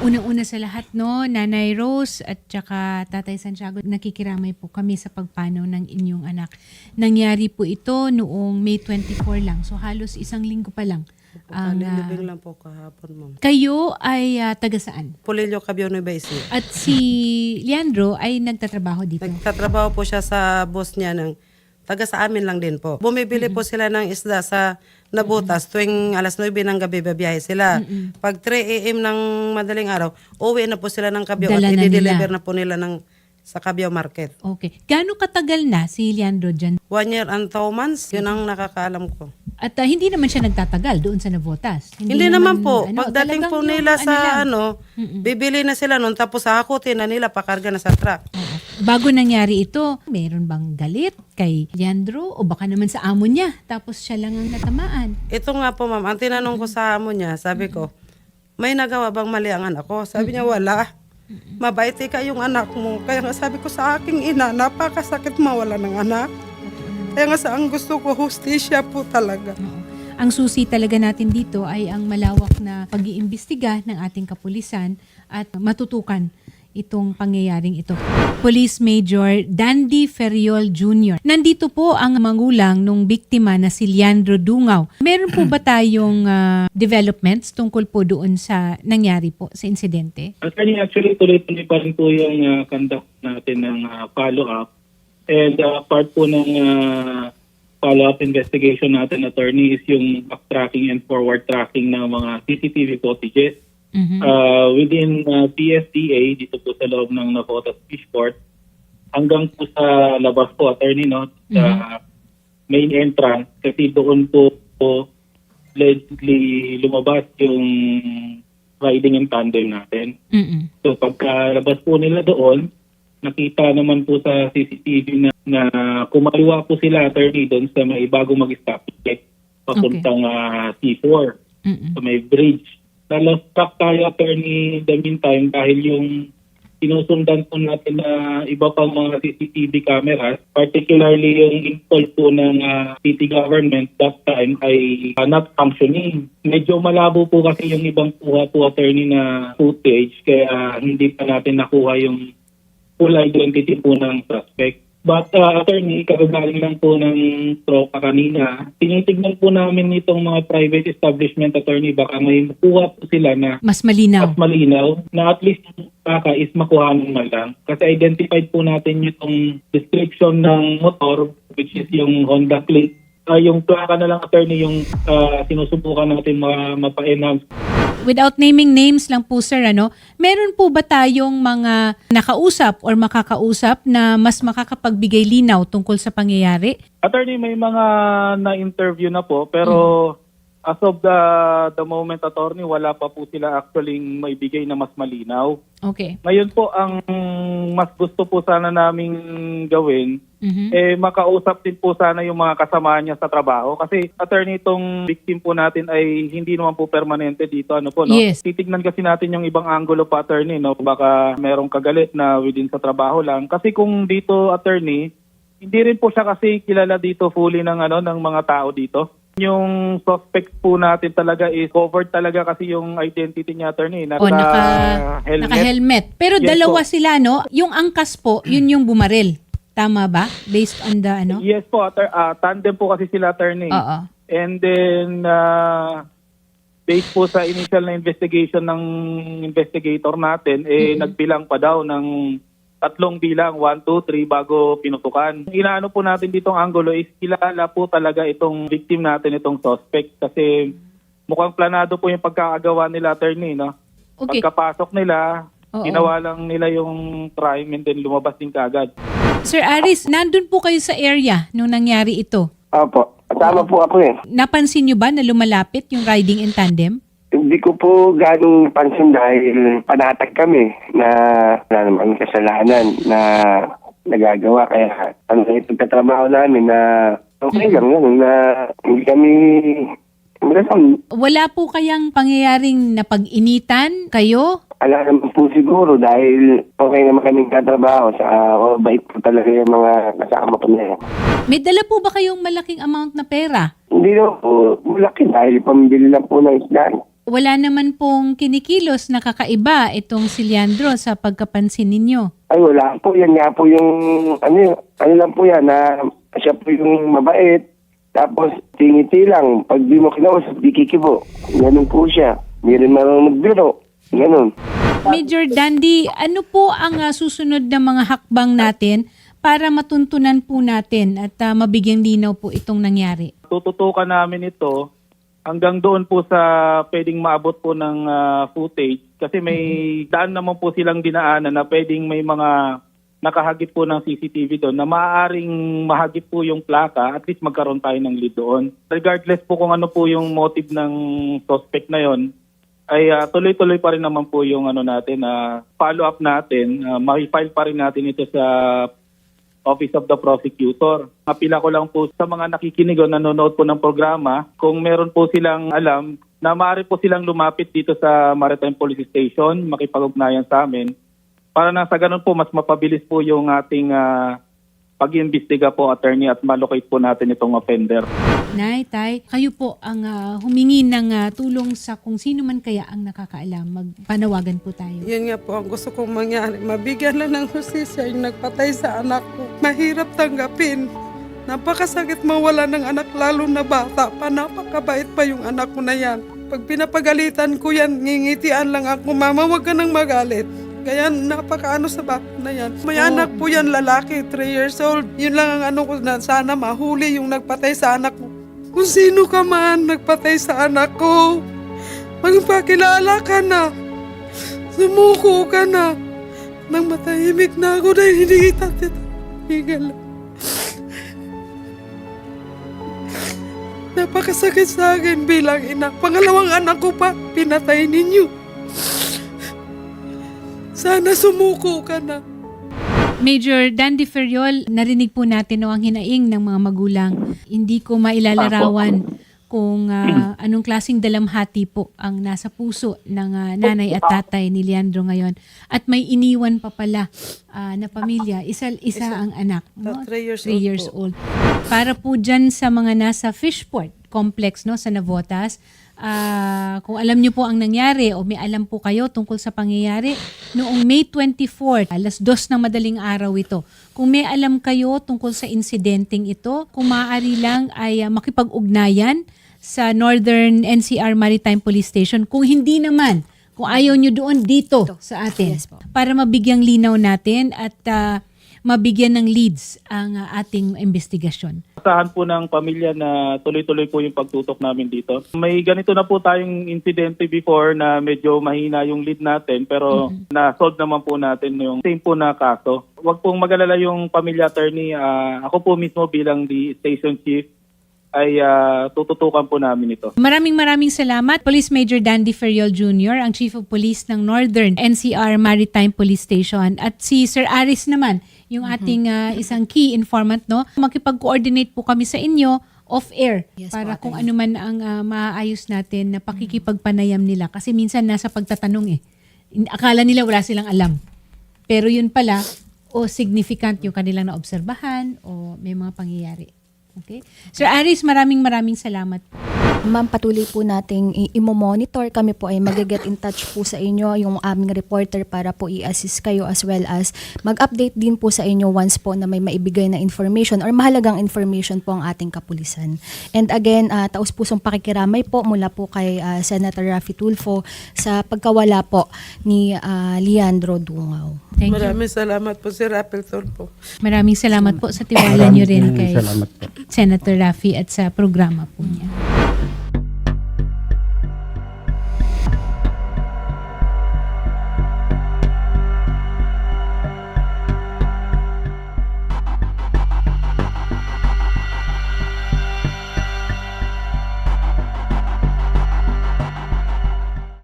Unang-una sa lahat, no, Nanay Rose at saka Tatay Santiago, nakikiramay po kami sa pagpanaw ng inyong anak. Nangyari po ito noong May 24 lang, so halos isang linggo pa lang. Kalilibing lang po kahapon, ma'am. Kayo ay taga saan? Pulilio, Cabiao, Nueva Ecija. At si Leandro ay nagtatrabaho dito. Nagtatrabaho po siya sa boss niya ng taga sa amin lang din po. Bumibili po sila ng isda sa Nabutas tuwing alas 9 ng gabi babiyahe sila. Pag 3 a.m. ng madaling araw, uwi na po sila ng Cabiao Dala at na i-deliver nila. na po nila sa Cabiao Market. Okay. Gaano katagal na si Leandro dyan? 1 year and 2 months, yun ang nakakaalam ko. At hindi naman siya nagtatagal doon sa Navotas. Hindi naman po. Pagdating po talagang nila yung sa lang. bibili na sila nun, tapos hakutin na nila, pakarga na sa truck. Oo. Bago nangyari ito, meron bang galit kay Leandro o baka naman sa amo niya tapos siya lang ang natamaan? Ito nga po, ma'am, ang tinanong ko sa amo niya, sabi ko, may nagawa bang mali ang anak ko? Sabi niya, wala. Mabait ka yung anak mo. Kaya nga sabi ko sa aking ina, napakasakit mawala ng anak. Kaya nga ang gusto ko, hustisya po talaga. Oo. Ang susi talaga natin dito ay ang malawak na pag-iimbestiga ng ating kapulisan at matutukan itong pangyayaring ito. Police Major Dandy Ferriol Jr. Nandito po ang magulang nung biktima na si Leandro Dungaw. Meron po ba tayong developments tungkol po doon sa nangyari po sa insidente? Actually, tuloy-tuloy pa rin po yung conduct natin ng follow-up. And part po ng follow-up investigation natin, attorney, is yung backtracking and forward tracking ng mga CCTV footages. Within PSDA, dito po sa loob ng Navotas Fishport, hanggang po sa labas po, attorney, no, sa main entrance, kasi doon po allegedly lumabas yung riding in tandem natin. So pagkalabas po nila doon, nakita naman po sa CCTV na kumaliwa po sila, attorney, doon sa may bago mag-stop ticket papuntang C4. So may bridge. Lost track tayo, attorney, the meantime, dahil yung sinusundan po natin na iba pang mga CCTV cameras, particularly yung install po ng city government that time ay not functioning. Medyo malabo po kasi yung ibang kuha po, attorney, na footage, kaya hindi pa natin nakuha yung full identity po ng suspect. But attorney, kagagaling lang po ng tropa kanina, tinitignan po namin itong mga private establishment, attorney, baka may makuha po sila na Mas malinaw. na at least baka is makuhanan man lang. Kasi identified po natin yung description ng motor, which is yung Honda Click. Yung plaka na lang, attorney, yung sinusubukan natin mapa-enhance. Without naming names lang po, sir, meron po ba tayong mga nakausap or makakausap na mas makakapagbigay linaw tungkol sa pangyayari? Attorney, may mga na-interview na po, pero as of the moment, attorney, wala pa po sila actually maibigay na mas malinaw. Okay. Ngayon po, ang mas gusto po sana naming gawin, makausap din po sana yung mga kasama niya sa trabaho. Kasi, attorney, itong victim po natin ay hindi naman po permanente dito. No? Yes. Titignan kasi natin yung ibang angulo pa, attorney. No? Baka merong kagalit na within sa trabaho lang. Kasi kung dito, attorney, hindi rin po siya kasi kilala dito fully ng mga tao dito. Yung suspect po natin talaga is covered talaga kasi yung identity niya, attorney. Naka-helmet. Pero Yes dalawa po. sila, Yung angkas po, yun yung bumaril. Tama ba? Based on the Yes po, tandem po kasi sila, attorney. Oo. And then, based po sa initial na investigation ng investigator natin, nagbilang pa daw ng 3 bilang, 1, 2, 3 bago pinutukan. Inaano po natin ditong angulo is kilala po talaga itong victim natin, itong suspect. Kasi mukhang planado po yung pagkakagawa nila, attorney, no? Okay. Pagkapasok nila, Oo. ginawa lang nila yung crime and then lumabas din kaagad. Sir Aris, nandun po kayo sa area nung nangyari ito. Opo, tama po ako eh. Napansin nyo ba na lumalapit yung riding in tandem? Hindi ko po ganong pansin dahil panatag kami na wala naman kasalanan na nagagawa. Kaya yung pagkatrabaho namin na okay lang yan, na hindi kami Wala po kayang pangyayaring napag-initan kayo? ala naman po siguro dahil okay naman kaming katrabaho sa bait po talaga yung mga kasama ko na yan. May dala po ba kayong malaking amount na pera? Hindi na po malaki dahil pambili lang po ng isda. wala naman pong kinikilos na kakaiba itong si Leandro sa pagkapansin ninyo. Ay, wala po. Yan nga po yung, ano lang po yan, na siya po yung mabait. Tapos, tingiti lang. Pag di mo kinausap, di kikibo. Ganun po siya. Hindi rin marunong magbiro. Ganun. Major Dandy, ano po ang susunod na mga hakbang natin para matuntunan po natin at mabigyang linaw po itong nangyari? Tututukan namin ito hanggang doon po sa pwedeng maabot po ng footage kasi may daan naman po silang dinaanan na pwedeng may mga nakahagip po ng CCTV doon na maaaring mahagip po yung plaka, at least magkaroon tayo ng lead doon. Regardless po kung ano po yung motive ng suspect na yon, ay tuloy-tuloy pa rin naman po yung natin, follow-up natin. Ma-file pa rin natin ito sa Office of the Prosecutor. Apila ko lang po sa mga nakikinig o nanonood po ng programa, kung meron po silang alam na maaari po silang lumapit dito sa Maritime Police Station, makipag-ugnayan sa amin, para na sa ganun po mas mapabilis po yung ating pag-iimbestiga po, attorney, at malocate po natin itong offender. Nay, Tay, kayo po ang humingi ng tulong sa kung sino man kaya ang nakakaalam. Magpanawagan po tayo. Yun nga po ang gusto kong mangyari. Mabigyan lang ng hustisya yung nagpatay sa anak ko. Mahirap tanggapin. Napakasakit mawala ng anak, lalo na bata pa. Napakabait pa yung anak ko na yan. Pag pinapagalitan ko yan, ngingitian lang ako, mama, wag ka nang magalit. Kaya napakaano sa bata na yan. May anak po yan, lalaki, 3 years old. Yun lang ang ko na sana mahuli yung nagpatay sa anak ko. Kung sino ka man nagpatay sa anak ko, magpakilala ka na. Sumuko ka na. Nang matahimik na ako dahil hindi kita titigal. Napakasakit sa akin bilang ina. Pangalawang anak ko pa, pinatay ninyo. Sana sumuko ka na. Major Dandy Ferriol, narinig po natin ang hinaing ng mga magulang. Hindi ko mailalarawan kung anong klaseng dalamhati po ang nasa puso ng nanay at tatay ni Leandro ngayon. At may iniwan pa pala na pamilya. Isa ang anak. No? 3 years 3 old years po. old. Para po dyan sa mga nasa Fishport Complex, no, sa Navotas, kung alam niyo po ang nangyari o may alam po kayo tungkol sa pangyayari, noong May 24, alas 2 ng madaling araw ito. Kung may alam kayo tungkol sa insidenteng ito, kung maaari lang ay makipag-ugnayan sa Northern NCR Maritime Police Station. Kung hindi naman, kung ayaw nyo doon, dito sa atin. Yes po. Para mabigyang linaw natin at mabigyan ng leads ang ating investigasyon. Asahan po ng pamilya na tuloy-tuloy po yung pagtutok namin dito. May ganito na po tayong insidente before na medyo mahina yung lead natin, pero na-solve naman po natin yung same po na kaso. Huwag pong mag-alala yung pamilya, attorney. Ako po mismo bilang the station chief ay tututukan po namin ito. Maraming salamat. Police Major Dandy Ferriol Jr., ang Chief of Police ng Northern NCR Maritime Police Station. At si Sir Aris naman, yung ating isang key informant, no? Makipag-coordinate po kami sa inyo off-air Yes, para po, kung ano man ang maaayos natin na pakikipagpanayam nila. Kasi minsan nasa pagtatanong akala nila wala silang alam. Pero yun pala, significant yung kanilang naobserbahan o may mga pangyayari. Okay? Sir Aris, maraming salamat po. Ma'am, patuloy po nating i-monitor. Kami po ay mag-get in touch po sa inyo, yung aming reporter, para po i-assist kayo, as well as mag-update din po sa inyo once po na may maibigay na information or mahalagang information po ang ating kapulisan. And again, taus-pusong pakikiramay po mula po kay Senator Raffy Tulfo sa pagkawala po ni Leandro Dungaw. Thank you. Maraming salamat po si Rappel Tulfo. Maraming salamat po sa tiwala nyo rin kay Salamat po. Senator Raffy at sa programa po niya.